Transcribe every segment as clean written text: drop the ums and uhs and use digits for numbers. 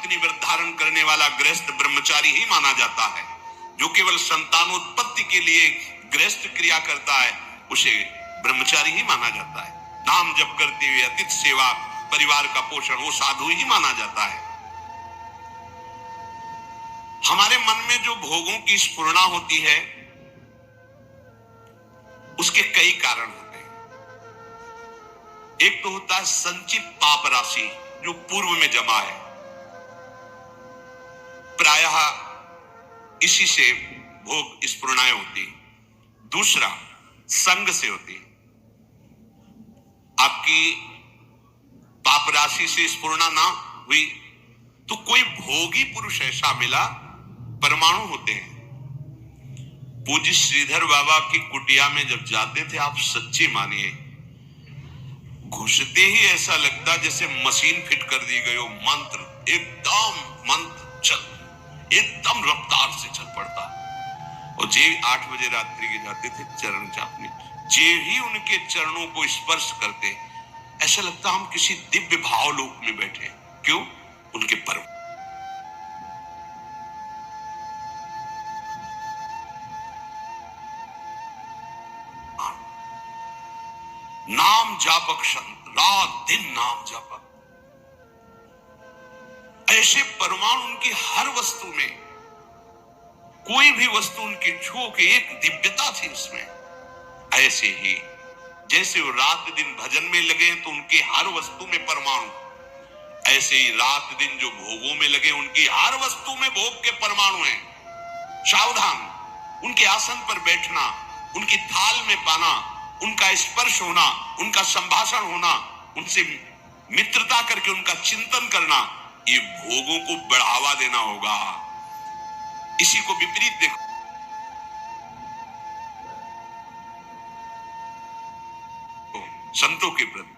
पत्नी व्रत धारण करने वाला गृहस्थ ब्रह्मचारी ही माना जाता है। जो केवल संतानोत्पत्ति के लिए गृहस्थ क्रिया करता है उसे ब्रह्मचारी ही माना जाता है। नाम जप करते हुए अतिथि सेवा, परिवार का पोषण, वो साधु ही माना जाता है। हमारे मन में जो भोगों की स्फुरणा होती है उसके कई कारण होते हैं। एक तो होता है संचित पाप राशि जो पूर्व में जमा है, प्रायः इसी से भोग स्फुरणाएं होती। दूसरा संग से होती। आपकी पाप राशि से स्फुरणा ना हुई तो कोई भोगी पुरुष ऐसा मिला, परमाणु होते हैं। पूज्य श्रीधर बाबा की कुटिया में जब जाते थे आप सच्ची मानिए, घुसते ही ऐसा लगता जैसे मशीन फिट कर दी गई हो। मंत्र एकदम रफ्तार से चल पड़ता। और जे 8 बजे रात्रि के जाते थे चरण चापने, जे ही उनके चरणों को स्पर्श करते ऐसा लगता हम किसी दिव्य भाव लोक में बैठे। क्यों? उनके पर्व। नाम जापक संत, रात दिन नाम जापक, ऐसे परमाणु उनकी हर वस्तु में, कोई भी वस्तु उनकी छू के एक दिव्यता थी उसमें। ऐसे ही जैसे वो रात दिन भजन में लगे तो उनके हर वस्तु में परमाणु, ऐसे ही रात दिन जो भोगों में लगे उनकी हर वस्तु में भोग के परमाणु हैं। सावधान, उनके आसन पर बैठना, उनकी थाल में पाना, उनका स्पर्श होना, उनका संभाषण होना, उनसे मित्रता करके उनका चिंतन करना, ये भोगों को बढ़ावा देना होगा। इसी को विपरीत देखो, संतों के प्रति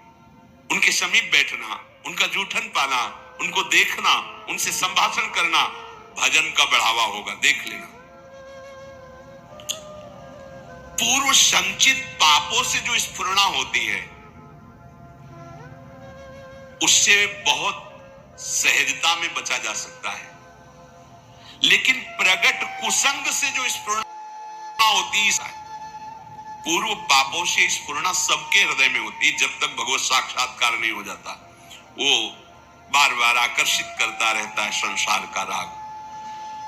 उनके समीप बैठना, उनका जूठन पाना, उनको देखना, उनसे संभाषण करना भजन का बढ़ावा होगा। देख लेना। पूर्व संचित पापों से जो स्फुरणा होती है उससे बहुत सहजता में बचा जा सकता है। लेकिन प्रगट कुसंग से जो स्फुरणा होती है, पूर्व पापों से स्फुरणा सबके हृदय में होती है जब तक भगवत साक्षात्कार नहीं हो जाता। वो बार बार आकर्षित करता रहता है संसार का राग।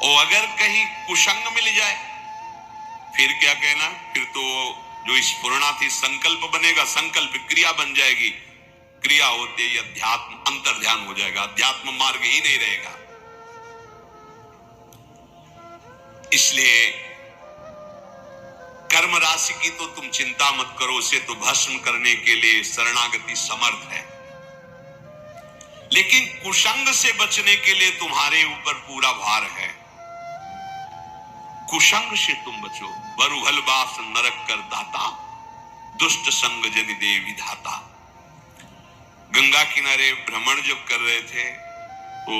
और अगर कहीं कुसंग मिल जाए फिर क्या कहना, फिर तो जो स्फुरणा थी संकल्प बनेगा, संकल्प क्रिया बन जाएगी, क्रिया होते ही अध्यात्म अंतर ध्यान हो जाएगा, अध्यात्म मार्ग ही नहीं रहेगा। इसलिए कर्म राशि की तो तुम चिंता मत करो, उसे तो भस्म करने के लिए शरणागति समर्थ है। लेकिन कुसंग से बचने के लिए तुम्हारे ऊपर पूरा भार है। कुसंग से तुम बचो। बरुहल बास नरक कर दाता, दुष्ट संग जनि दे विधाता। गंगा किनारे भ्रमण जब कर रहे थे तो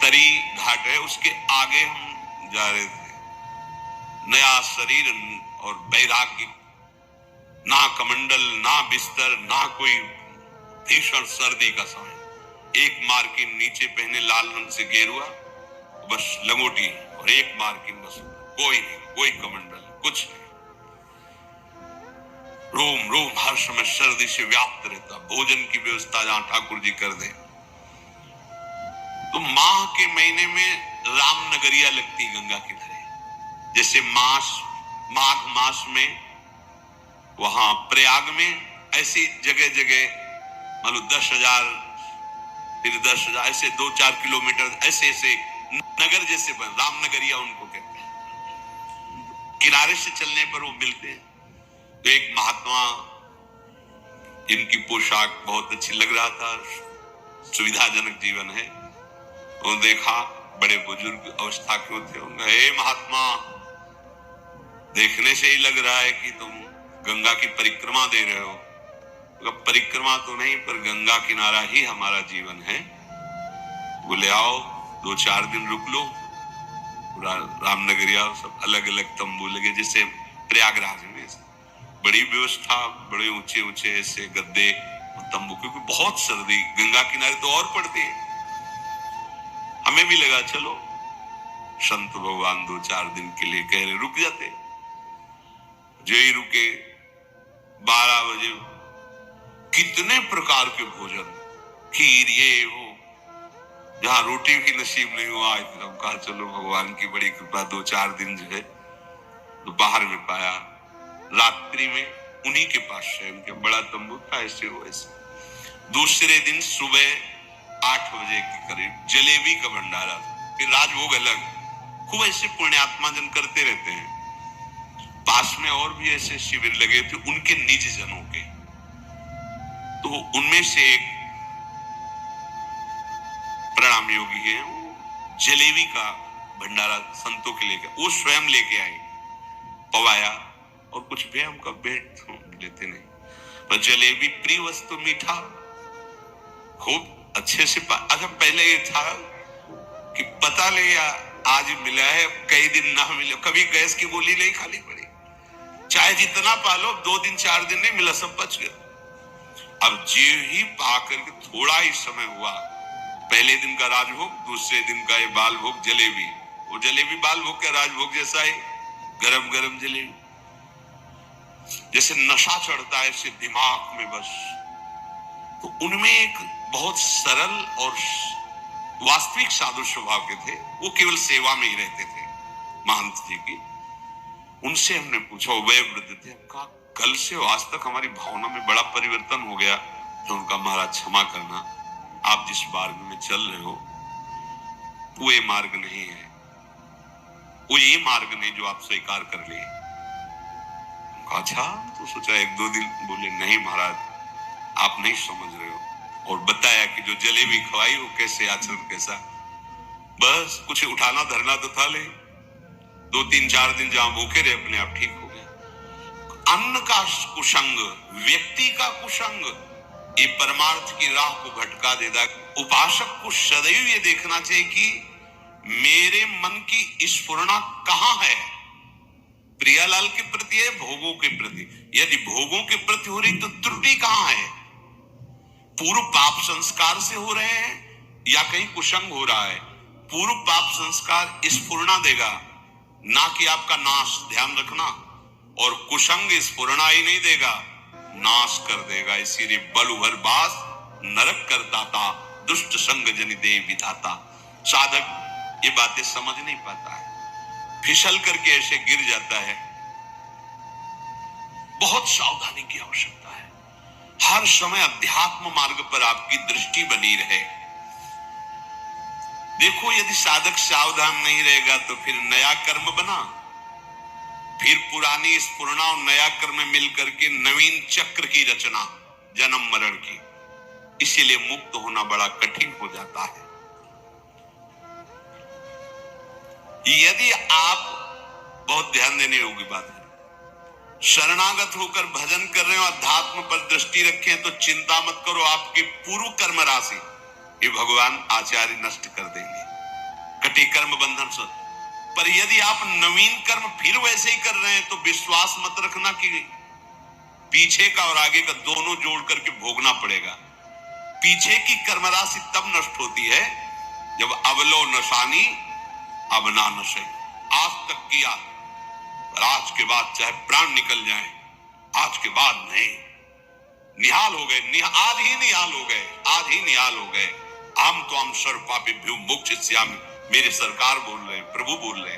तरी घाट है, उसके आगे हम जा रहे थे। नया शरीर और वैराग्य, ना कमंडल, ना बिस्तर, ना कोई भीषण सर्दी का समय। एक मार्किन नीचे पहने लाल रंग से गेरुआ, बस लंगोटी, और एक मार्किन बस, कोई नहीं, कोई कमंडल, कुछ नहीं। रोम रोम हर समय सर्दी से व्याप्त रहता। भोजन की व्यवस्था जहां ठाकुर जी कर दे। तो माह के महीने में रामनगरिया लगती गंगा किनारे। जैसे माघ मास में वहां प्रयाग में, ऐसी जगह जगह मान लो 10,000, फिर 10,000, ऐसे 2-4 किलोमीटर ऐसे नगर जैसे बन, रामनगरिया उनको कहते हैं। किनारे से चलने पर वो मिलते हैं। तो एक महात्मा, जिनकी पोशाक बहुत अच्छी लग रहा था, सुविधाजनक जीवन है, वो देखा, बड़े बुजुर्ग अवस्था के होते होंगे। हे महात्मा, देखने से ही लग रहा है कि तुम गंगा की परिक्रमा दे रहे हो। तो परिक्रमा तो नहीं, पर गंगा किनारा ही हमारा जीवन है। बोले आओ 2-4 दिन रुक लो। रामनगरिया सब अलग अलग तंबू लगे, जैसे प्रयागराज में बड़ी व्यवस्था, बड़े ऊंचे ऊंचे ऐसे गद्दे तंबू, क्योंकि बहुत सर्दी, गंगा किनारे तो और पड़ती है। हमें भी लगा चलो संत भगवान 2-4 दिन के लिए कह रहे रुक जाते, जो ही रुके 12 बजे कितने प्रकार के भोजन, खीर ये वो, जहां रोटी भी नसीब नहीं हुआ, हम कहा चलो भगवान की बड़ी कृपा 2-4 दिन जो है दोपहर में पाया। रात्रि में उन्हीं के पास शयन के, बड़ा तंबू था ऐसे हो ऐसे। दूसरे दिन सुबह 8 बजे के करीब जलेबी का भंडारा था, फिर राजभोग अलग। खूब ऐसे पुण्यात्मा जन करते रहते हैं। पास में और भी ऐसे शिविर लगे थे उनके निज जनों के, तो उनमें से एक प्रणाम योगी है, वो जलेबी का भंडारा संतों के लेके, वो स्वयं लेके आए, पवाया और कुछ भी हमका भेंट लेते नहीं, पर जलेबी प्रिय वस्तु, मीठा खूब अच्छे से। अच्छा पहले ये था कि पता ले या आज मिला है, कई दिन ना मिले, कभी गैस की गोली नहीं खानी पड़ी, चाहे जितना पालो 2 दिन 4 दिन नहीं मिला, सब बच गया। अब जी ही पा करके थोड़ा ही समय हुआ, पहले दिन का राजभोग, दूसरे दिन का ये बाल भोग जलेबी, वो जलेबी बाल भोग का राजभोग जैसा है, गरम गरम जलेबी, जैसे नशा चढ़ता है ऐसे दिमाग में बस। तो उनमें एक बहुत सरल और वास्तविक साधु स्वभाव के थे, वो केवल सेवा में ही रहते थे महंत जी की। उनसे हमने पूछा, वह वृद्ध थे, कहा कल से आज तक हमारी भावना में बड़ा परिवर्तन हो गया। तो उनका महाराज क्षमा करना, आप जिस मार्ग में चल रहे हो वो ये मार्ग नहीं है, वो ये मार्ग नहीं जो आप स्वीकार कर लिए। अच्छा, तो सोचा 1-2 दिन, बोले नहीं महाराज आप नहीं समझ रहे हो, और बताया कि जो जलेबी खवाई वो कैसे आचरण कैसा। बस कुछ उठाना धरना तो था ले, 2-3-4 दिन जहां भूखे रहे अपने आप ठीक हो गया। अन्न का कुसंग, व्यक्ति का कुसंग, ये परमार्थ की राह को भटका देता। उपासक को सदैव ये देखना चाहिए कि मेरे मन की स्फुरना कहां है, प्रियालाल के प्रति है, भोगों के प्रति। यदि भोगों के प्रति हो रही तो त्रुटि कहां है, पूर्व पाप संस्कार से हो रहे हैं या कहीं कुसंग हो रहा है। पूर्व पाप संस्कार स्फुरना देगा, ना कि आपका नाश, ध्यान रखना, और कुसंग स्फुरना ही नहीं देगा, नाश कर देगा। इसीलिए बलुभर बास नरक कर दाता, दुष्ट संग जनि दे विधाता। साधक ये बातें समझ नहीं पाता है, फिसल करके ऐसे गिर जाता है। बहुत सावधानी की आवश्यकता है, हर समय अध्यात्म मार्ग पर आपकी दृष्टि बनी रहे। देखो यदि साधक सावधान नहीं रहेगा तो फिर नया कर्म बना, फिर पुरानी स्फुरना और नया कर्म मिलकर के नवीन चक्र की रचना, जन्म मरण की। इसीलिए मुक्त होना बड़ा कठिन हो जाता है। यदि आप, बहुत ध्यान देने योग्य बात है, शरणागत होकर भजन कर रहे हो, अध्यात्म पर दृष्टि रखें, तो चिंता मत करो, आपकी पूर्व कर्म राशि ये भगवान आचार्य नष्ट कर देंगे, कटी कर्म बंधन से। पर यदि आप नवीन कर्म फिर वैसे ही कर रहे हैं तो विश्वास मत रखना कि पीछे का और आगे का दोनों जोड़ करके भोगना पड़ेगा। पीछे की कर्म राशि तब नष्ट होती है जब अवलो नशानी अब ना नशे। आज तक किया, पर आज के बाद चाहे प्राण निकल जाए, आज के बाद नहीं, निहाल हो गए, आज ही निहाल हो गए, आज ही निहाल हो गए। हम तो हम सर्व पापेभ्यो मोक्षयिष्यामि, मेरे सरकार बोल रहे, प्रभु बोल रहे।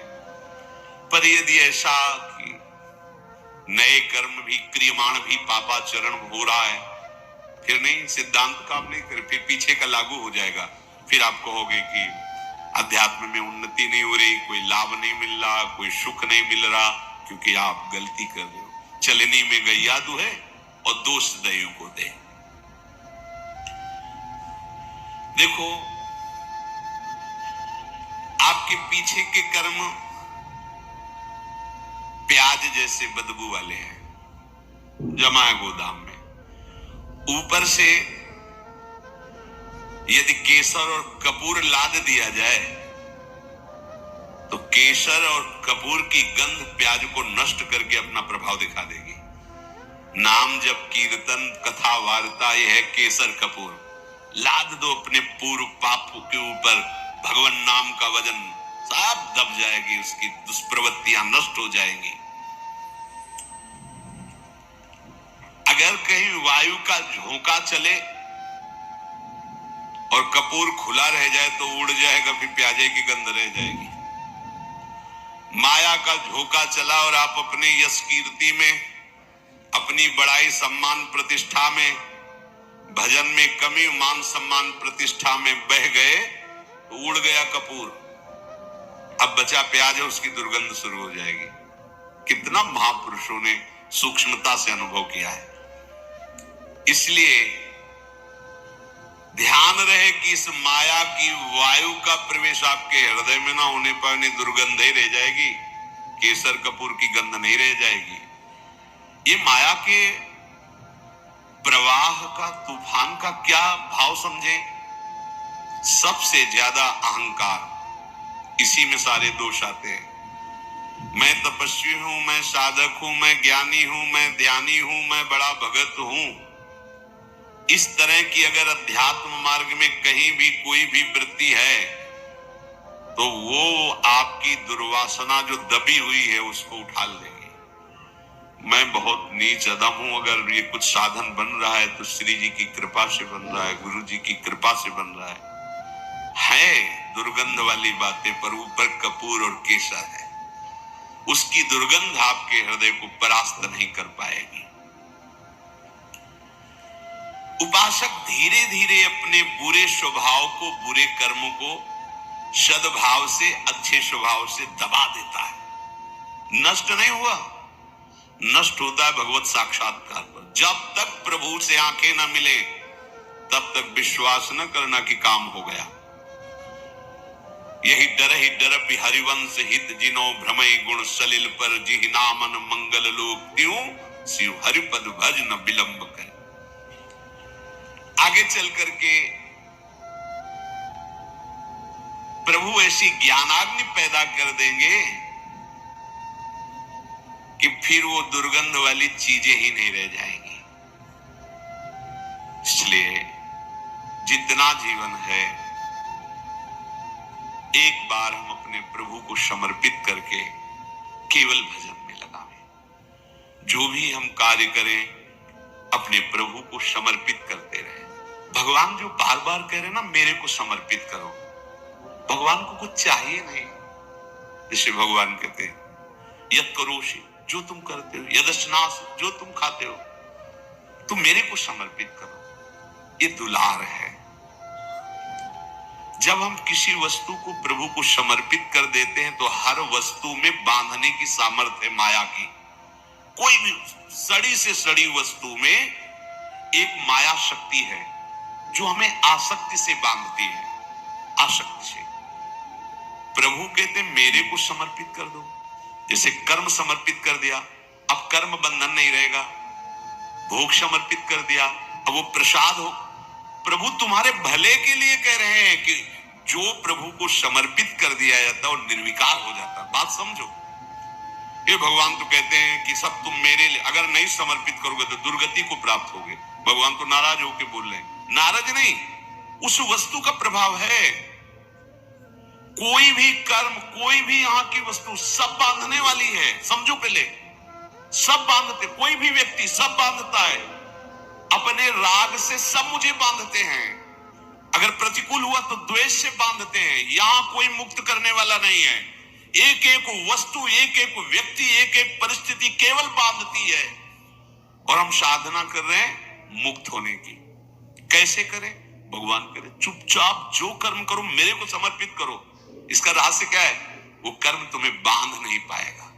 पर यदि ऐसा कि नए कर्म भी क्रियमाण भी पापाचरण हो रहा है, फिर नहीं, सिद्धांत काम नहीं करे, फिर पीछे का लागू हो जाएगा। फिर आप कहोगे कि अध्यात्म में उन्नति नहीं हो रही, कोई लाभ नहीं मिल रहा, कोई सुख नहीं मिल रहा, क्योंकि आप गलती कर रहे हो। चलनी में गैया दुहे और दोष दैव को दे। देखो आपके पीछे के कर्म प्याज जैसे बदबू वाले हैं, जमा है गोदाम में। ऊपर से यदि केसर और कपूर लाद दिया जाए तो केसर और कपूर की गंध प्याज को नष्ट करके अपना प्रभाव दिखा देगी। नाम जब कीर्तन कथा वार्ता, यह है केसर कपूर। लाद दो अपने पूर्व पाप के ऊपर, भगवान नाम का वजन सब दब जाएगी, उसकी दुष्प्रवृत्तियां नष्ट हो जाएंगी। अगर कहीं वायु का झोंका चले और कपूर खुला रह जाए तो उड़ जाएगा, फिर प्याजे की गंध रह जाएगी। माया का झोंका चला और आप अपने यश कीर्ति में, अपनी बड़ाई सम्मान प्रतिष्ठा में, भजन में कमी, मान सम्मान प्रतिष्ठा में बह गए तो उड़ गया कपूर। अब बचा प्याज है, उसकी दुर्गंध शुरू हो जाएगी। कितना महापुरुषों ने सूक्ष्मता से अनुभव किया है। इसलिए ध्यान रहे कि इस माया की वायु का प्रवेश आपके हृदय में ना होने पर दुर्गंध ही रह जाएगी, केसर कपूर की गंध नहीं रह जाएगी। ये माया के प्रवाह का, तूफान का क्या भाव समझे? सबसे ज्यादा अहंकार, इसी में सारे दोष आते हैं। मैं तपस्वी हूं, मैं साधक हूं, मैं ज्ञानी हूं, मैं ध्यानी हूं, मैं बड़ा भगत हूं। इस तरह की अगर अध्यात्म मार्ग में कहीं भी कोई भी वृत्ति है तो वो आपकी दुर्वासना जो दबी हुई है उसको उठा लेगी। मैं बहुत नीच अदम हूं, अगर ये कुछ साधन बन रहा है तो श्री जी की कृपा से बन रहा है, गुरु जी की कृपा से बन रहा है दुर्गंध वाली बातें, पर ऊपर कपूर और केसर है। उसकी दुर्गंध आपके हृदय को परास्त नहीं कर पाएगी। उपासक धीरे धीरे अपने बुरे स्वभाव को, बुरे कर्मों को सद्भाव से, अच्छे स्वभाव से दबा देता है। नष्ट नहीं हुआ, नष्ट होता है भगवत साक्षात्कार पर। जब तक प्रभु से आंखें न मिले तब तक विश्वास न करना कि काम हो गया। यही डर हरिवंश हित जिनो भ्रमई गुण सलिल पर, जिहि नामन मंगल लोक त्यों शिव हरिपद भज न विलंब कर। आगे चल करके प्रभु ऐसी ज्ञानाग्नि पैदा कर देंगे कि फिर वो दुर्गंध वाली चीजें ही नहीं रह जाएंगी। इसलिए जितना जीवन है, एक बार हम अपने प्रभु को समर्पित करके केवल भजन में लगावें। जो भी हम कार्य करें अपने प्रभु को समर्पित करते रहे। भगवान जो बार बार कह रहे हैं ना, मेरे को समर्पित करो, भगवान को कुछ चाहिए नहीं। जैसे भगवान कहते हैं यत् करोषि, जो तुम करते हो, यदश्नासि, जो तुम खाते हो, तुम मेरे को समर्पित करो। ये दुलार है। जब हम किसी वस्तु को प्रभु को समर्पित कर देते हैं तो हर वस्तु में बांधने की सामर्थ्य है माया की। कोई भी सड़ी से सड़ी वस्तु में एक माया शक्ति है जो हमें आसक्ति से बांधती है, आसक्ति से। प्रभु कहते मेरे को समर्पित कर दो। जैसे कर्म समर्पित कर दिया, अब कर्म बंधन नहीं रहेगा। भोग समर्पित कर दिया, अब वो प्रसाद हो। प्रभु तुम्हारे भले के लिए कह रहे हैं कि जो प्रभु को समर्पित कर दिया जाता है और निर्विकार हो जाता। बात समझो। ये भगवान तो कहते हैं कि सब तुम मेरे लिए, अगर नहीं समर्पित करोगे तो दुर्गति को प्राप्त होगे। भगवान तो नाराज होकर बोल रहे हैं। नाराज नहीं, उस वस्तु का प्रभाव है। कोई भी कर्म, कोई भी यहाँ की वस्तु सब बांधने वाली है। समझो पहले, सब बांधते, कोई भी व्यक्ति सब बांधता है। अपने राग से सब मुझे बांधते हैं। अगर प्रतिकूल हुआ तो द्वेष से बांधते हैं। यहां कोई मुक्त करने वाला नहीं है। एक एक वस्तु, एक एक व्यक्ति, एक एक परिस्थिति केवल बांधती है। और हम साधना कर रहे हैं मुक्त होने की। कैसे करें? भगवान करे चुपचाप जो कर्म करो मेरे को समर्पित करो। इसका रहस्य क्या है? वो कर्म तुम्हें बांध नहीं पाएगा।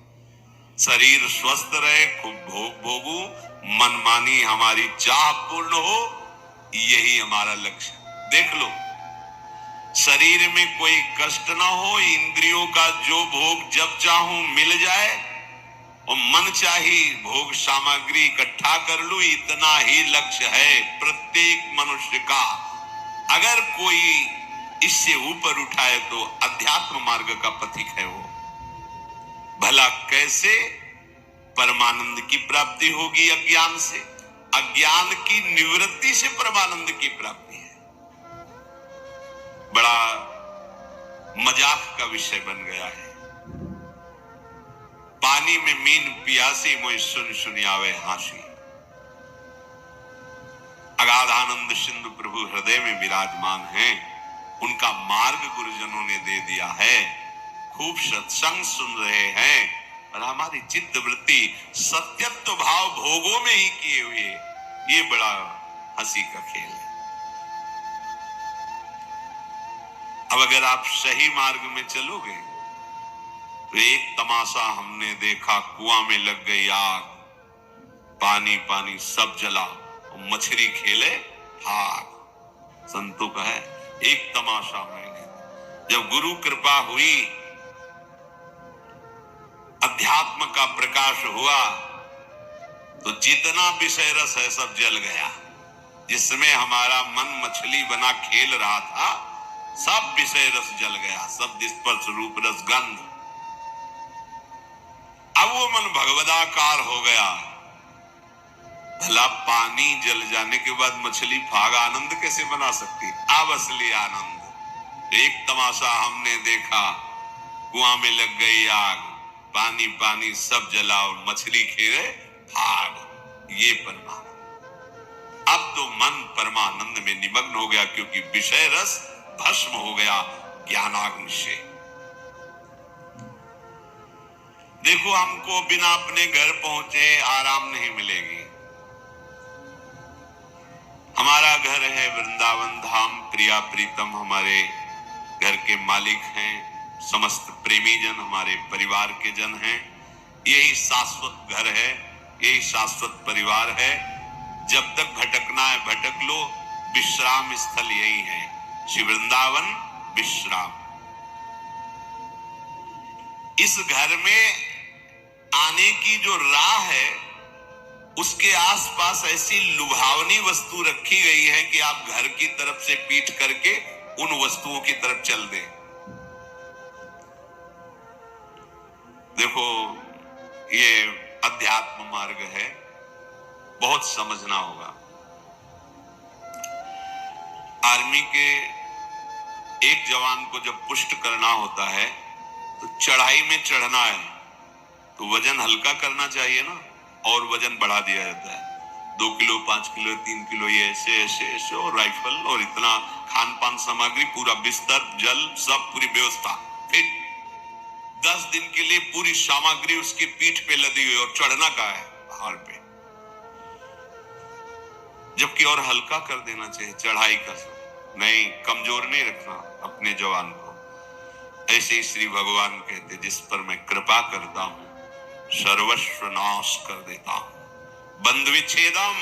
शरीर स्वस्थ रहे, खूब भोग भोगू, मनमानी हमारी चाह पूर्ण हो, यही हमारा लक्ष्य। देख लो, शरीर में कोई कष्ट ना हो, इंद्रियों का जो भोग जब चाहूं मिल जाए और मन चाही भोग सामग्री इकट्ठा कर लूं, इतना ही लक्ष्य है प्रत्येक मनुष्य का। अगर कोई इससे ऊपर उठाए तो अध्यात्म मार्ग का पथिक है वो। भला कैसे? परमानंद की प्राप्ति होगी अज्ञान से, अज्ञान की निवृत्ति से परमानंद की प्राप्ति है। बड़ा मजाक का विषय बन गया है। पानी में मीन पियासी मोय सुन सुनियावे हासी। अगाधानंद सिंधु प्रभु हृदय में विराजमान हैं, उनका मार्ग गुरुजनों ने दे दिया है, खूब सत्संग सुन रहे हैं और हमारी चित्त वृत्ति सत्यत्व भाव भोगों में ही किए हुए, ये बड़ा हंसी का खेल है। अब अगर आप सही मार्ग में चलोगे तो एक तमाशा हमने देखा, कुआं में लग गई आग, पानी पानी सब जला, मछली खेले भाग। संतों का है एक तमाशा मैंने, जब गुरु कृपा हुई, अध्यात्म का प्रकाश हुआ, तो जितना विषय रस है सब जल गया। जिसमें हमारा मन मछली बना खेल रहा था, सब विषय रस जल गया, सब स्पर्श रूप रस गंध। अब वो मन भगवदाकार हो गया। भला पानी जल जाने के बाद मछली फाग आनंद कैसे बना सकती? अब असली आनंद। एक तमाशा हमने देखा, कुआं में लग गई आग, पानी पानी सब जला और मछली खेले भाग। ये परमानंद। अब तो मन परमानंद में निमग्न हो गया, क्योंकि विषय रस भस्म हो गया ज्ञानाग्नि से। देखो, हमको बिना अपने घर पहुंचे आराम नहीं मिलेगी। हमारा घर है वृंदावन धाम, प्रिया प्रीतम हमारे घर के मालिक हैं, समस्त प्रेमी जन हमारे परिवार के जन हैं। यही शाश्वत घर है, यही शाश्वत परिवार है। जब तक भटकना है भटक लो, विश्राम स्थल यही है, श्री वृंदावन विश्राम। इस घर में आने की जो राह है, उसके आसपास ऐसी लुभावनी वस्तु रखी गई है कि आप घर की तरफ से पीठ करके उन वस्तुओं की तरफ चल दें। देखो, ये अध्यात्म मार्ग है, बहुत समझना होगा। आर्मी के एक जवान को जब पुष्ट करना होता है तो चढ़ाई में चढ़ना है तो वजन हल्का करना चाहिए ना, और वजन बढ़ा दिया जाता है। 2 किलो 5 किलो 3 किलो, ये ऐसे ऐसे ऐसे, और राइफल और इतना खान पान सामग्री, पूरा बिस्तर जल सब पूरी व्यवस्था। फिर 10 दिन के लिए पूरी सामग्री उसकी पीठ पे लदी हुई, और चढ़ना का है पहाड़ पे। जबकि और हल्का कर देना चाहिए चढ़ाई का, नहीं, कमजोर नहीं रखना अपने जवान को। ऐसे ही श्री भगवान कहते, जिस पर मैं कृपा करता हूं सर्वस्व नाश कर देता हूं। बंधु विच्छेदम,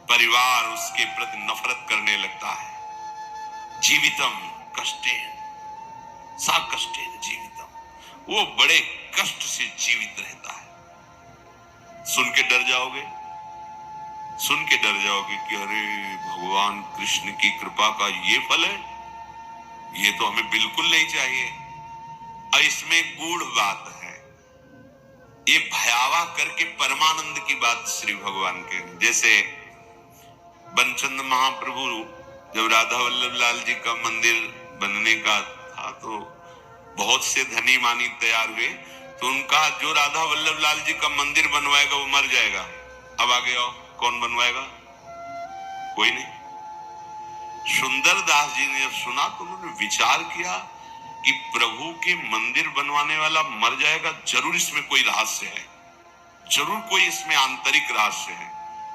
परिवार उसके प्रति नफरत करने लगता है। जीवितम कष्टेन सा कष्टेन जीवितम, वो बड़े कष्ट से जीवित रहता है। सुन के डर जाओगे, सुन के डर जाओगे कि अरे भगवान कृष्ण की कृपा का ये फल है, ये तो हमें बिल्कुल नहीं चाहिए। और इसमें गूढ़ बात है, ये भयावह करके परमानंद की बात श्री भगवान के। जैसे बनचंद महाप्रभु जब राधा वल्लभ लाल जी का मंदिर बनने का था, तो बहुत से धनी मानी तैयार हुए, तो उनका जो राधा वल्लभ लाल जी का मंदिर बनवाएगा वो मर जाएगा। अब आगे आओ, कौन बनवाएगा? कोई नहीं। सुंदर दास जी ने जब सुना तो उन्होंने विचार किया कि प्रभु के मंदिर बनवाने वाला मर जाएगा, जरूर इसमें कोई रहस्य है, जरूर कोई इसमें आंतरिक रहस्य है।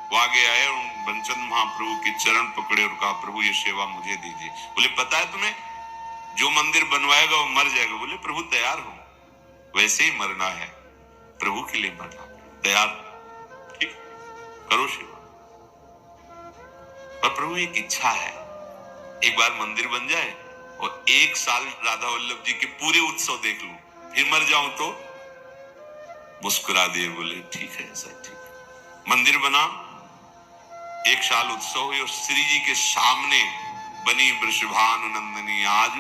वो आगे आए और बनचंद महाप्रभु के चरण पकड़े और कहा, प्रभु ये सेवा मुझे दीजिए। बोले, पता है तुम्हें, जो मंदिर बनवाएगा वो मर जाएगा। बोले, प्रभु तैयार हो, वैसे ही मरना है, प्रभु के लिए मरना, तैयार, ठीक, करो सेवा। पर प्रभु एक इच्छा है, एक बार मंदिर बन जाए और 1 साल राधा वल्लभ जी के पूरे उत्सव देख लूं, फिर मर जाऊं तो। मुस्कुरा दिए, बोले ठीक है, ऐसा ठीक है। मंदिर बना, 1 साल उत्सव हुए और श्री जी के सामने बनी वृषभानु नंदनी आज,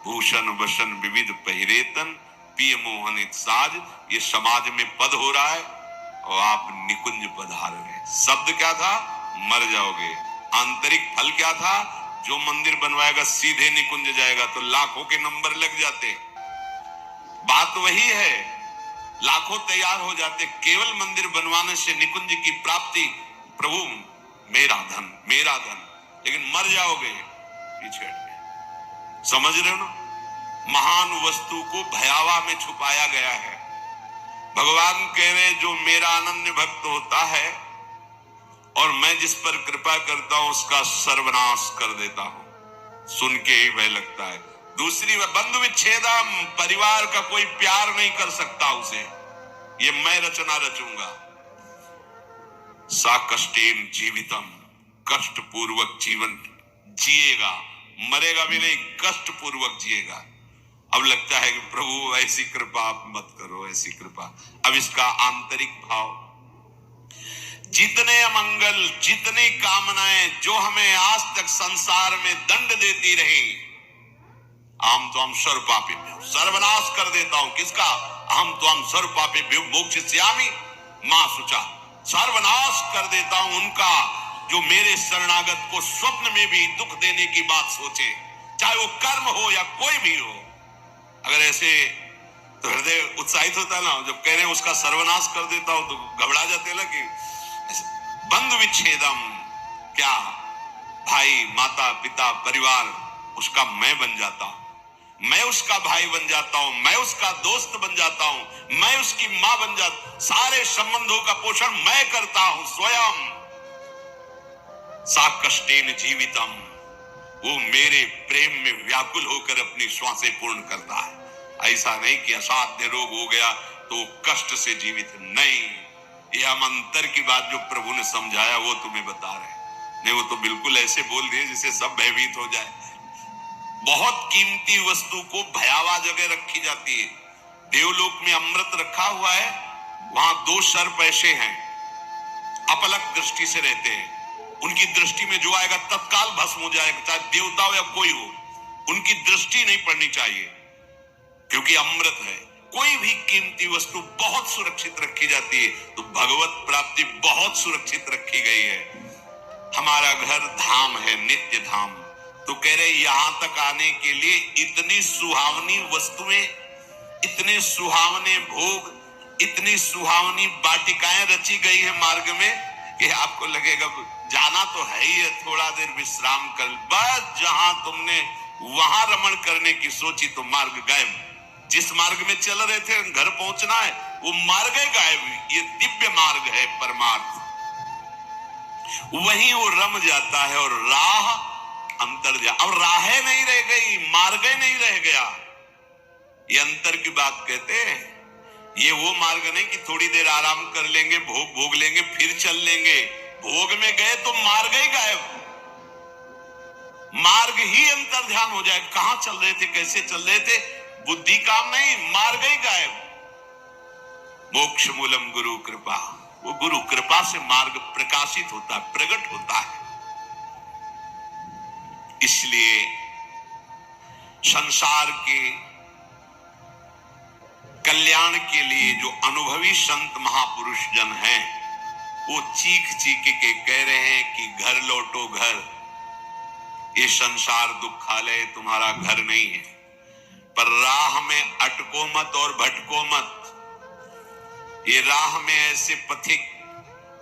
भूषण वसन विविध पहिरेतन, पिय मोहनित साज, ये समाज में पद हो रहा है और आप निकुंज पधार रहे हैं। शब्द क्या था? मर जाओगे। आंतरिक फल क्या था? जो मंदिर बनवाएगा सीधे निकुंज जाएगा, तो लाखों के नंबर लग जाते। बात वही है, लाखों तैयार हो जाते, केवल मंदिर बनवाने से निकुंज की प्राप्ति। प्रभु मेरा धन, मेरा धन, लेकिन मर जाओगे पीछे। समझ रहे हो ना? महान वस्तु को भयावा में छुपाया गया है। भगवान कह रहे जो मेरा अनन्य भक्त होता है और मैं जिस पर कृपा करता हूं उसका सर्वनाश कर देता हूं। सुन के ही भय लगता है। दूसरी बंधु विच्छेदम, परिवार का कोई प्यार नहीं कर सकता उसे, ये मैं रचना रचूंगा। सा कष्टेन जीवितम, कष्ट पूर्वक जीवन जिएगा, मरेगा भी नहीं, कष्ट पूर्वक जिएगा। अब लगता है कि प्रभु ऐसी कृपा आप मत करो, ऐसी कृपा। अब इसका आंतरिक भाव, जितने अमंगल, जितनी कामनाएं जो हमें आज तक संसार में दंड देती रही, हम तो हम सर्वपापी सर्वनाश कर देता हूं। किसका? हम तो हम सर्वपापी मोक्षयिष्यामि मां शुचा, सर्वनाश कर देता हूं उनका जो मेरे शरणागत को स्वप्न में भी दुख देने की बात सोचे, चाहे वो कर्म हो या कोई भी हो। अगर ऐसे तो हृदय उत्साहित होता है ना, जब कह रहे हैं उसका सर्वनाश कर देता हूं तो घबरा जाते हैं ना कि बंधु विच्छेदम, क्या भाई माता पिता परिवार उसका मैं बन जाता हूं, मैं उसका भाई बन जाता हूं, मैं उसका दोस्त बन जाता हूं, मैं उसकी मां बन जाता, सारे संबंधों का पोषण मैं करता हूं स्वयं। सा कष्टेन जीवितम, वो मेरे प्रेम में व्याकुल होकर अपनी श्वासें पूर्ण करता है। ऐसा नहीं कि असाध्य रोग हो गया तो कष्ट से जीवित नहीं। ये हम अंतर की बात जो प्रभु ने समझाया वो तुम्हें बता रहे हैं। नहीं, वो तो बिल्कुल ऐसे बोल दिए जिससे सब भयभीत हो जाए। बहुत कीमती वस्तु को भयावह जगह रखी जाती है। देवलोक में अमृत रखा हुआ है, वहां 2 सर्प ऐसे हैं, अपलक दृष्टि से रहते हैं। उनकी दृष्टि में जो आएगा तत्काल भस्म हो जाएगा, चाहे देवता हो या कोई हो, उनकी दृष्टि नहीं पड़नी चाहिए, क्योंकि अमृत है। कोई भी कीमती वस्तु बहुत सुरक्षित रखी जाती है, तो भगवत प्राप्ति बहुत सुरक्षित रखी गई है। हमारा घर धाम है, नित्य धाम, तो कह रहे यहां तक आने के लिए इतनी सुहावनी वस्तुएं, इतने सुहावने भोग, इतनी सुहावनी वाटिकाएं रची गई है मार्ग में कि आपको लगेगा जाना तो है ही है, थोड़ा देर विश्राम कर, बस जहां तुमने वहां रमण करने की सोची तो मार्ग गायब। जिस मार्ग में चल रहे थे घर पहुंचना है, वो मार्ग ही गायब। ये दिव्य मार्ग है परमार्थ, वहीं वो रम जाता है और राह अंतर जा। अब राहें नहीं रह गई, मार्ग ही नहीं रह गया। ये अंतर की बात कहते हैं। ये वो मार्ग नहीं कि थोड़ी देर आराम कर लेंगे, भोग भोग लेंगे, फिर चल लेंगे। भोग में गए तो मार्ग ही गायब, मार्ग ही अंतर ध्यान हो जाए। कहां चल रहे थे, कैसे चल रहे थे, बुद्धि काम नहीं, मार्ग ही गायब। मोक्ष मूलम गुरु कृपा, वो गुरु कृपा से मार्ग प्रकाशित होता है, प्रकट होता है। इसलिए संसार के कल्याण के लिए जो अनुभवी संत महापुरुष जन हैं, वो चीख चीख के कह रहे हैं कि घर लौटो घर, ये संसार दुखालय तुम्हारा घर नहीं है। पर राह में अटको मत और भटको मत। ये राह में ऐसे पथिक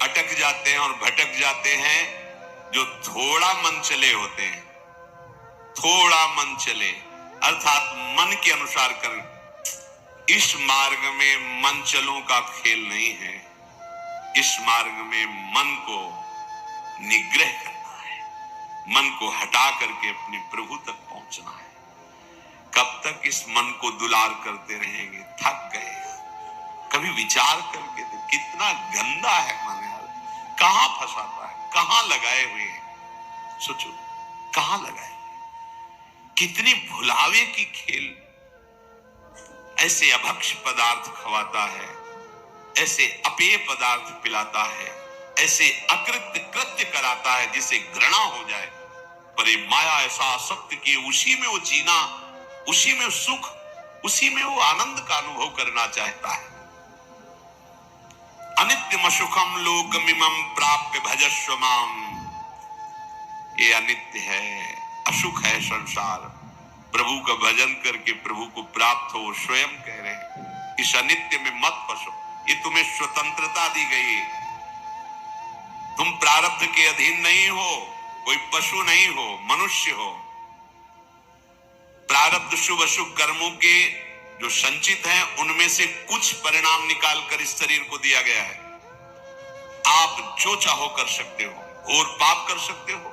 अटक जाते हैं और भटक जाते हैं जो थोड़ा मन चले होते हैं, थोड़ा मन चले अर्थात मन के अनुसार कर। इस मार्ग में मनचलों का खेल नहीं है, इस मार्ग में मन को निग्रह करना है, मन को हटा करके अपने प्रभु तक पहुंचना है। कब तक इस मन को दुलार करते रहेंगे, थक गए। कभी विचार करके तो कितना गंदा है मन यार, कहां फंसाता है, कहां लगाए हुए हैं। सोचो कहां लगाए, कितनी भुलावे की खेल। ऐसे अभक्ष पदार्थ खवाता है, ऐसे अपेय पदार्थ पिलाता है, ऐसे अकृत्य कृत्य कराता है जिसे घृणा हो जाए। पर ये माया ऐसा आसक्त कि उसी में वो जीना, उसी में सुख, उसी में वो आनंद का अनुभव करना चाहता है। अनित्यम सुखम लोकमिमं प्राप्य भजस्व माम। ये अनित्य है, असुख है संसार। प्रभु का भजन करके प्रभु को प्राप्त हो, स्वयं कह रहे हैं इस अनित्य में मत फंसो। ये तुम्हें स्वतंत्रता दी गई, तुम प्रारब्ध के अधीन नहीं हो, कोई पशु नहीं हो, मनुष्य हो। प्रारब्ध शुभ अशुभ कर्मों के जो संचित हैं उनमें से कुछ परिणाम निकालकर इस शरीर को दिया गया है। आप जो चाहो कर सकते हो और पाप कर सकते हो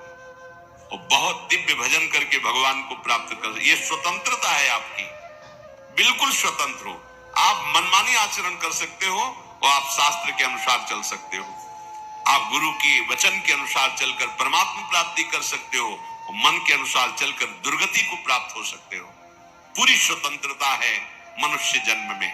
और बहुत दिव्य भजन करके भगवान को प्राप्त कर, ये स्वतंत्रता है आपकी, बिल्कुल स्वतंत्र हो। आप मनमानी आचरण कर सकते हो और आप शास्त्र के अनुसार चल सकते हो। आप गुरु के वचन के अनुसार चलकर परमात्मा प्राप्ति कर सकते हो और मन के अनुसार चलकर दुर्गति को प्राप्त हो सकते हो। पूरी स्वतंत्रता है मनुष्य जन्म में।